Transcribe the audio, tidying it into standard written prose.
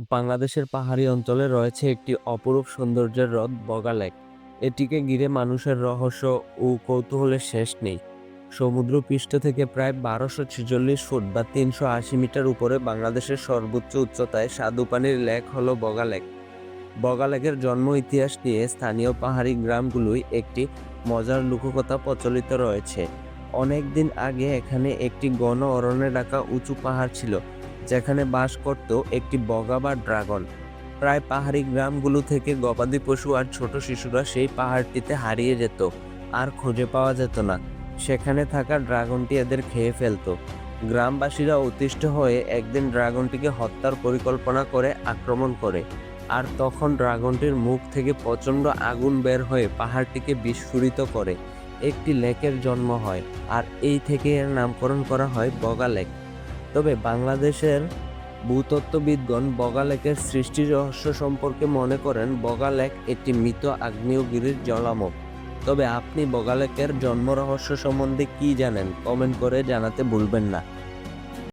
বাংলাদেশের পাহাড়ি অঞ্চলে রয়েছে একটি অপরূপ সৌন্দর্যের হ্রদ বগা লেক। এটিকে ঘিরে মানুষের রহস্য ও কৌতূহলের শেষ নেই। সমুদ্রপৃষ্ঠ থেকে প্রায় 1246 ফুট বা 380 মিটার উপরে বাংলাদেশের সর্বোচ্চ উচ্চতায় স্বাদুপানির লেক হলো বগা লেক। বগা লেকের জন্ম ইতিহাস নিয়ে স্থানীয় পাহাড়ি গ্রামগুলোই একটি মজার লোককথা প্রচলিত রয়েছে। অনেক দিন আগে এখানে একটি ঘন অরণ্যে ঢাকা উঁচু পাহাড় ছিল, যেখানে বাস করত একটি বগা বা ড্রাগন। প্রায় পাহাড়ি গ্রামগুলো থেকে গবাদি পশু আর ছোট শিশুরা সেই পাহাড়টিতে হারিয়ে যেত, আর খুঁজে পাওয়া যেত না। সেখানে থাকা ড্রাগনটি এদের খেয়ে ফেলত। গ্রামবাসীরা অতিষ্ঠ হয়ে একদিন ড্রাগনটিকে হত্যার পরিকল্পনা করে আক্রমণ করে, আর তখন ড্রাগনটির মুখ থেকে প্রচণ্ড আগুন বের হয়ে পাহাড়টিকে বিস্ফোরিত করে। একটি লেকের জন্ম হয়, আর এই থেকে এর নামকরণ করা হয় বগা লেক। তবে বাংলাদেশের ভূতত্ত্ববিদগণ বগা লেকের সৃষ্টির রহস্য সম্পর্কে মনে করেন বগা লেক একটি মৃত আগ্নেয়গিরির জলামুখ। তবে আপনি বগা লেকের জন্ম রহস্য সম্বন্ধে কি জানেন, কমেন্ট করে জানাতে ভুলবেন না।